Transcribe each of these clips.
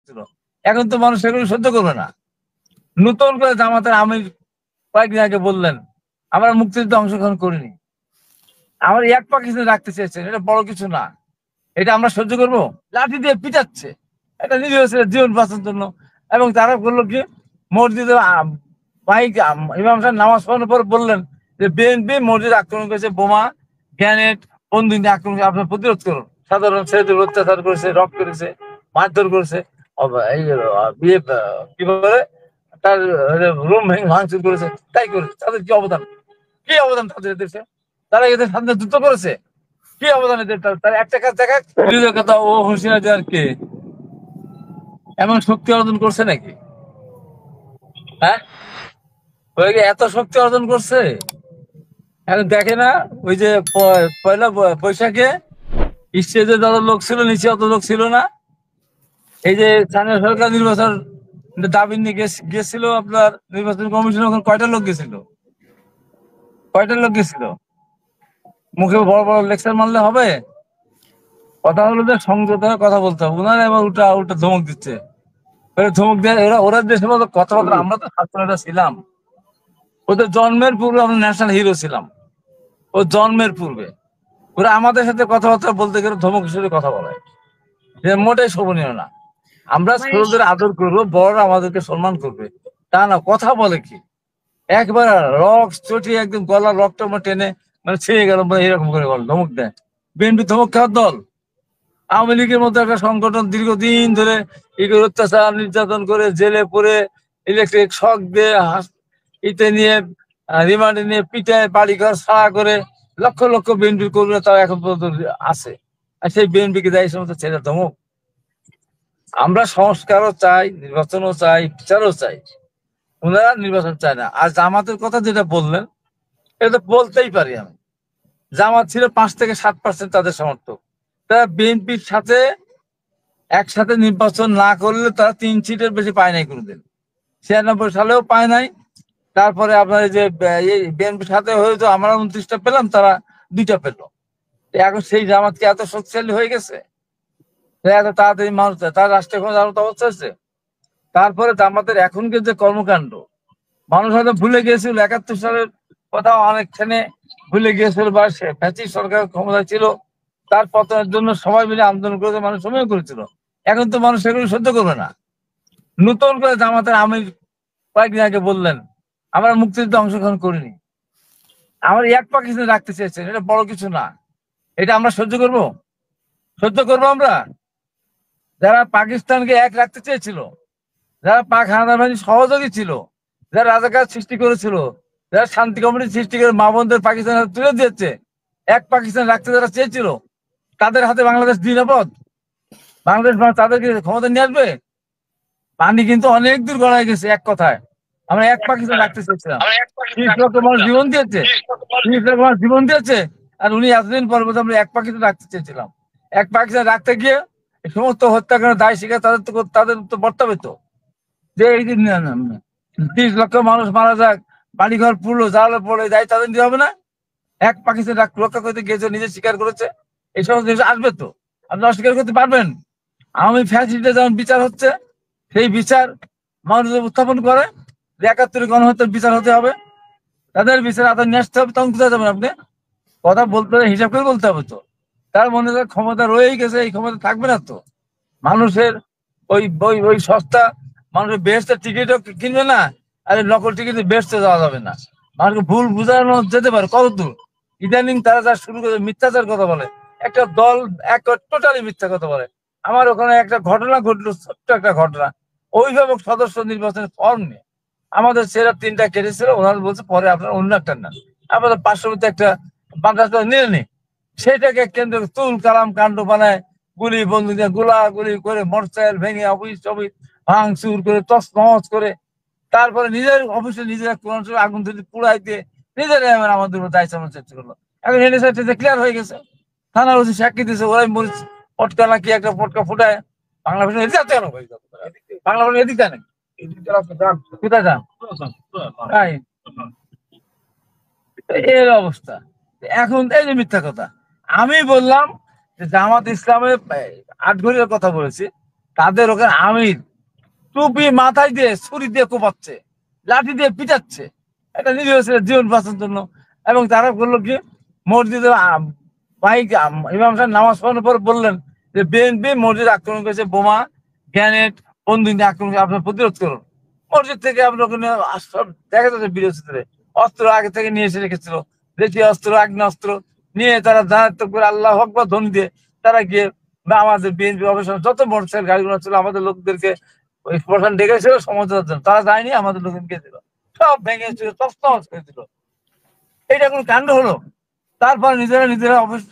করছিল। এখন তো মানুষ সেগুলো সহ্য করবে না। নতুন করে জামাতের আমির কয়েকদিন আগে বললেন আমরা মুক্তিযুদ্ধে অংশগ্রহণ করিনি, আমার এক পাকিস্তান রাখতে চেয়েছেন, এটা বড় কিছু না, এটা আমরা সহ্য করবো? লাঠি দিয়ে পিটাচ্ছে, এটা নিরীহ ছেলে জীবন বাঁচার জন্য। এবং তারা বললো কি মসজিদে ইমাম সাহেব নামাজ পড়ানোর পর বললেন যে বিএনপি মসজিদ আক্রমণ করেছে, বোমা গ্যানেট বন্দুক দিয়ে আক্রমণ করে, আপনার প্রতিরোধ করুন। সাধারণ ছেলেদের অত্যাচার করেছে, রক করেছে, মারধর করেছে, কি বলে তার রুম ভাঙচুর করেছে, তাই করেছে। তাদের কি অবদান, কি অবদান তাদের দেশে? তারা এদের সামনে যুদ্ধ করেছে, কি অবদান এদের? তারা একটা কাজ দেখা কথা, ও হুঁশিয়ার দেওয়ার কে এমন শক্তি অর্জন করছে নাকি? হ্যাঁ, এত শক্তি অর্জন করছে এখন দেখে না? ওই যে পয়লা বৈশাখে স্টেজে যত লোক ছিল, নিচে অত লোক ছিল না। এই যে স্থানীয় সরকার নির্বাচন দাবি নিয়ে গেছিল আপনার নির্বাচন কমিশন, ওখানে কয়টা লোক গেছিল? কয়টা লোক গেছিল? মুখে বড় বড় লেকচার মারলে হবে? কথা হলো যে সংযত হয়ে কথা বলতে হবে। ওনারা এবার উল্টা উল্টা ধমক দিচ্ছে, ধমক দেয় ওরা। ওরা দেশের মতো কথাবার্তা, আমরা তো ছাত্ররা ছিলাম, ওদের জন্মের পূর্বে আমরা ন্যাশনাল হিরো ছিলাম। ও জন্মের পূর্বে ওরা আমাদের সাথে কথাবার্তা বলতে গেলে ধমক হিসেবে কথা বলে, যে মোটেই শোভনীয় না। আমরা ছোটদের আদর করবো, বড়রা আমাদেরকে সম্মান করবে, তা না কথা বলে কি একবার রক চটিয়ে একদম গলা রকটা টেনে মানে ছিঁড়ে গেল, এরকম করে বল ধমক দেয়। বিএনপি ধমক খাওয়ার দল। আওয়ামী লীগের মতো একটা সংগঠন দীর্ঘদিন ধরে এগুলো অত্যাচার নির্যাতন করে, জেলে পড়ে, ইলেকট্রিক শক দিয়ে ইতে নিয়ে রিমান্ডে নিয়ে পিটায় বাড়িঘর ছাড়া করে লক্ষ লক্ষ বিএনপির কর্মীরা তারা এখন পর্যন্ত আছে। আর সেই বিএনপিকে দেয় সমস্ত ছেলে ধমক। আমরা সংস্কারও চাই, নির্বাচনও চাই, বিচারও চাই, ওনারা নির্বাচন চায় না। আর জামাতের কথা যেটা বললেন, এটা বলতেই পারি আমি। জামাত ছিল 5 থেকে 7% তাদের সমর্থক, তারা বিএনপির সাথে একসাথে নির্বাচন না করলে তারা 3 সিটের বেশি পায় নাই কোনোদিন। 96 সালেও পায় নাই। তারপরে আপনার এই যে বিএনপির সাথে হয়তো আমরা 29টা পেলাম, তারা 2টা পেল। এখন সেই জামাত কি এত শক্তিশালী হয়ে গেছে? এত তাড়াতাড়ি মানুষ তার রাষ্ট্রীয় ক্ষমতা অবস্থা হচ্ছে। তারপরে জামাতের এখনকার যে কর্মকাণ্ড, মানুষ হয়তো ভুলে গিয়েছিল 71 সালের কথা, অনেকখানে ভুলে গিয়েছিল, বা ফ্যাসিস্ট সরকার ক্ষমতা ছিল, তার পতনের জন্য সবাই মিলে আন্দোলন করেছে, মানুষ সময় করেছিল। এখন তো মানুষ সেগুলো সহ্য করবে না। নতুন করে জামাতের আমির কয়েকদিন আগে বললেন আমরা মুক্তিযুদ্ধে অংশগ্রহণ করিনি, আমার এক পাকিস্তান রাখতে চেয়েছেন, এটা বড় কিছু না, এটা আমরা সহ্য করব? সহ্য করবো আমরা? যারা পাকিস্তানকে এক রাখতে চেয়েছিল, যারা পাক হানাদার বাহিনীর সহযোগী ছিল, যারা রাজাকার সৃষ্টি করেছিল, যারা শান্তি কমিটি সৃষ্টি করে মা বোনদের পাকিস্তানের হাতে তুলে দিয়েছে, এক পাকিস্তান রাখতে যারা চেয়েছিল, তাদের হাতে বাংলাদেশ নিরাপদ? বাংলাদেশ তাদেরকে ক্ষমতা নিয়ে আসবে? পানি কিন্তু অনেক দূর গড়ায় গেছে। এক কথায় আমরা এক পাকিস্তান রাখতে চেয়েছিলাম, 30 লক্ষ মানুষ জীবন দিয়েছে, 30 লক্ষ মানুষ জীবন দিয়েছে। আর উনি এতদিন পর বলতে আমরা এক পাকিস্তান রাখতে চেয়েছিলাম। এক পাকিস্তান রাখতে গিয়ে এই সমস্ত হত্যাকাণ্ডের দায় স্বীকার তাদের তো বর্তাবে তো, যে এই যে 30 লক্ষ মানুষ মারা যাক, বাড়িঘর পুরলো, জ্বালা পড়ে, দায় তাদের নিতে হবে না? এক পাকিস্তান রক্ষা করতে গিয়েছে, নিজে স্বীকার করেছে, এই সমস্ত জিনিস আসবে তো। আপনি অস্বীকার করতে পারবেন? আমি ফ্যাসিলিটি যেমন বিচার হচ্ছে, সেই বিচার মানুষ উত্থাপন করে যে 71 গণহত্যার বিচার হতে হবে, তাদের বিচার আদায় নিয়ে আসতে হবে, তখন কোথায় যাবেন আপনি? কথা বলতে হবে, হিসাব করে বলতে হবে তো। তার মনে ক্ষমতা রয়েই গেছে, এই ক্ষমতা থাকবে না তো। মানুষের ওই ওই ওই সস্তা মানুষের বেহেস্তের টিকিটও কিনবে না, আর নকল টিকিট বেহেস্তে যাওয়া যাবে না। মানুষকে ভুল বুঝানো যেতে পারে কত দূর। ইদানিং তারা যা শুরু করে মিথ্যাচার কথা বলে, একটা দল এক টোটালি মিথ্যা কথা বলে। আমার ওখানে একটা ঘটনা ঘটলো, ছোট্ট একটা ঘটনা। অভিভাবক সদস্য নির্বাচনের ফর্ম নিয়ে আমাদের ছেলেরা 3টা কেটেছিল, ওনারা বলছে পরে আপনার অন্য একটা নেন, আমাদের পার্শ্ববর্তী একটা বাংলাদেশ নিয়ে নি। সেটাকে কেন্দ্র তুল কালাম কাণ্ড বানায়, গুলি বন্দুক দিয়ে গোলাগুলি করে, মোটরসাইকেল ভেঙে, অফিস টফিস ভাঙচুর করে, তছনছ করে, তারপরে নিজের অফিসে নিজের আগুন তুলে পুড়াই দিয়ে নিজেরাই আমাদের উপর দায় চালানোর চেষ্টা করলো। এখন এনএসআই ক্লিয়ার হয়ে গেছে, থানার ওসি সাক্ষী দিয়েছে, ওরাই মরিচ পটকা নাকি একটা পটকা ফুটায় বাংলা ভাষা এদিকে কেন ভাই, বাংলা ভাষা এদিক দেয় নাকি? কোথায় যান? তাই এর অবস্থা। এখন এই যে মিথ্যা কথা, আমি বললাম যে জামাত ইসলামের আটঘরিয়ার কথা বলেছি, তাদের ওখানে আমির টুপি মাথায় দিয়ে ছুরি দিয়ে কোপাচ্ছে, লাঠি দিয়ে পিটাচ্ছে, এটা নিরীহ ছেলের জীবন বাঁচার জন্য। এবং তারা বললো কি মসজিদে ইমাম সাহেব নামাজ পড়ানোর পর বললেন যে বিএনপি মসজিদ আক্রমণ করেছে, বোমা গ্রেনেড বন্দুক দিয়ে আক্রমণ করে, আপনার প্রতিরোধ করুন। মসজিদ থেকে আপনার ওখানে সব দেখা যাচ্ছে বিরোধীদের অস্ত্র আগে থেকে নিয়ে এসে রেখেছিল, দেশীয় অস্ত্র আগ্নেয়াস্ত্র নিয়ে তারা দাঁড়াতে করে আল্লাহ আকবার ধ্বনি দিয়ে তারা গিয়ে বা আমাদের বিএনপি অফিসার যত মোটরসাইকেল গাড়িগুলো ছিল আমাদের লোকদেরকে ওই প্রধান ডেকেছিল সমঝোতার জন্য, তারা যায়নি, আমাদের লোক গিয়েছিল, সব ভেঙে তছনছ করে দিল। এইটা কোন কাণ্ড হলো? তারপর নিজেরা অফিস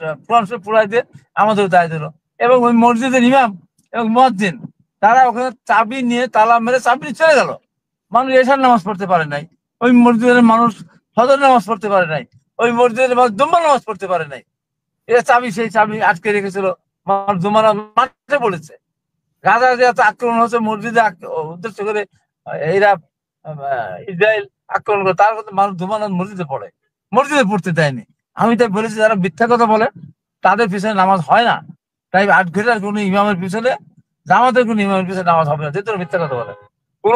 পুরাই দিয়ে আমাদের দায় দিল। এবং ওই মসজিদের ইমাম এবং মুয়াজ্জিন তারা ওখানে চাবি নিয়ে তালা মেরে চাবি নিয়ে চলে গেল। মানুষ এশার নামাজ পড়তে পারে নাই, ওই মসজিদের মানুষ ফজর নামাজ পড়তে পারে নাই, ওই মসজিদের মানুষ জুম্মা নামাজ পড়তে পারে নাই। এটা চাবি, সেই চাবি আটকে রেখেছিল, মানুষ জুম্মা নামাজ মাঠে পড়েছে। গাজা যে এত আক্রমণ হচ্ছে মসজিদে উদ্দেশ্য করে, এরা ইসরায়েল আক্রমণ করে, তার কথা মানুষ জুম্মা নামাজ মসজিদে পড়ে, মসজিদে পড়তে দেয়নি। আমি তাই বলেছি যারা মিথ্যা কথা বলে তাদের পিছনে নামাজ হয় না, তাই 8 ঘন্টার কোন ইমামের পিছনে, জামাতের কোন ইমামের পিছনে নামাজ হবে না, যেহেতু মিথ্যা কথা বলে। কোন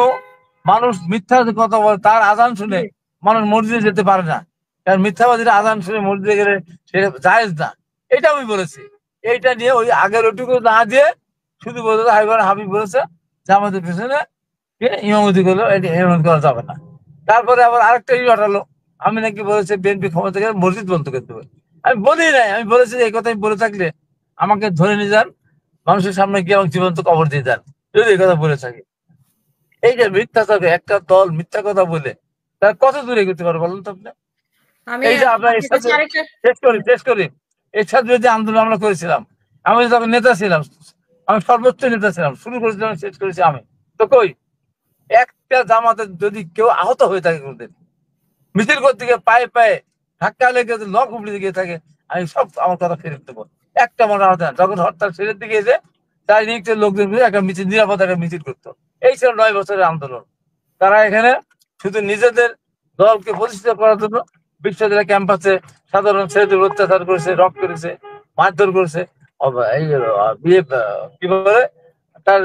মানুষ মিথ্যা কথা বলে তার আজান শুনে মানুষ মসজিদে যেতে পারে না, কারণ মিথ্যাবাদীরা আজান শুনে মসজিদে গেলে সেটা জায়েজ না। এটা আমি বলেছি। এইটা নিয়ে ওই আগের ওটুকু না দিয়ে শুধু বলতে হাবিব বলেছে জামাতের পিছনে ইমামতি করলো, এটা ইমামতি করা যাবে না। তারপরে আবার আরেকটা হটালো, আমি নাকি বলেছি বিএনপি ক্ষমতা গেলে মসজিদ বন্ধ করে দেবে। আমি বলি নাই, আমি বলেছি এই কথা বলে থাকলে আমাকে ধরে নিয়ে যান, মানুষের সামনে গিয়ে আমাকে জীবন্ত কবর দিয়ে যান, যদি এই কথা বলে থাকি। এই যে মিথ্যা থাকে, একটা দল মিথ্যা কথা বলে তার কত দূরে এগোতে পারে বলুন তো আপনি? এই যে আপনার শেষ করি এরশাদ বিরোধী আন্দোলন আমরা করেছিলাম, আমি তখন নেতা ছিলাম, আমি সর্বোচ্চ নেতা ছিলাম, শুরু করেছিলাম শেষ করেছি আমি। তো কই একটা জামাতে যদি কেউ আহত হয়ে থাকে কোনদিন মিছিল করতে গিয়ে পায়ে পায়ে ধাক্কা লেগে লক উপড়ে গিয়ে থাকে, আমি সব আমার কথা ফেরত দেবো। একটা মনে হতো না, যখন হরতাল ছেড়ে দিকে এসে চারিদিকে লোকজন মিলে একটা মিছিল, নিরাপদ একটা মিছিল করতো। এই ছিল 9 বছরের আন্দোলন। তারা এখানে শুধু নিজেদের দলকে প্রতিষ্ঠিত করার জন্য বিশ্ববিদ্যালয় ক্যাম্পাসে সাধারণ ছেলেদের অত্যাচার করেছে, রক করেছে, মারধর করেছে, বিয়ে কি বলে তার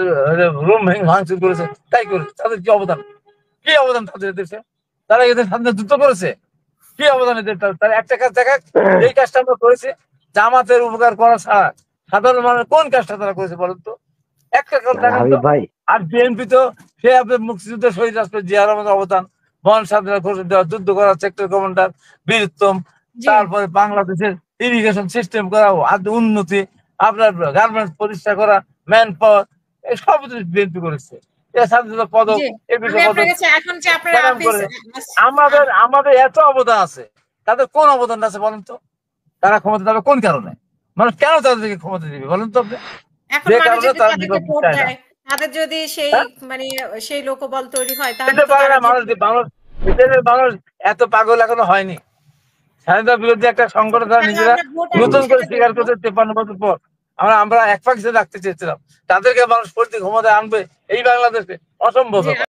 রুম ভাঙচুর করেছে। তাই করেছে, তাদের কি অবদান? কি অবদান তাদের দেশে? তারা এদের সামনে যুদ্ধ করেছে, কি অবদান এদের? তারা একটা কাজ দেখা, এই কাজটা আমরা করেছি জামাতের উপকার করা ছাড়া সাধারণ মানুষের কোন কাজটা তারা করেছে বলেন তো? একটা কাজ দেখান তো। আর বিএনপি তো সে আপনার মুক্তিযুদ্ধের শহীদ রাষ্ট্র জিয়ার রহমানের অবদান, মহান স্বাধীনতা ঘোষণা দেওয়া, যুদ্ধ করা, সেক্টর কমান্ডার বীর উত্তম, তারপরে বাংলাদেশের ইরিগেশন সিস্টেম করা, উন্নতি, আপনার গার্মেন্টস প্রতিষ্ঠা করা, ম্যান পাওয়ার, এই সব বিএনপি করেছে। পদক, আমাদের আমাদের এত অবদান আছে, তাদের কোন অবদান আছে বলেন তো? তারা ক্ষমতা যাবে কোন কারণে? মানুষ কেন তাদেরকে ক্ষমতা দিবে বলেন তো আপনি? যে কারণে তাদের যদি সেই মানে সেই লোকবল তৈরি হয় তাহলে মানুষ এত পাগল এখনো হয়নি। স্বাধীনতা বিরোধী একটা সংগঠন তারা নিজেরা নতুন করে স্বীকার করতে 53 বছর পর আমরা এক পাক রাখতে চেয়েছিলাম, তাদেরকে মানুষ প্রতি ক্ষমতায় আনবে এই বাংলাদেশে অসম্ভব।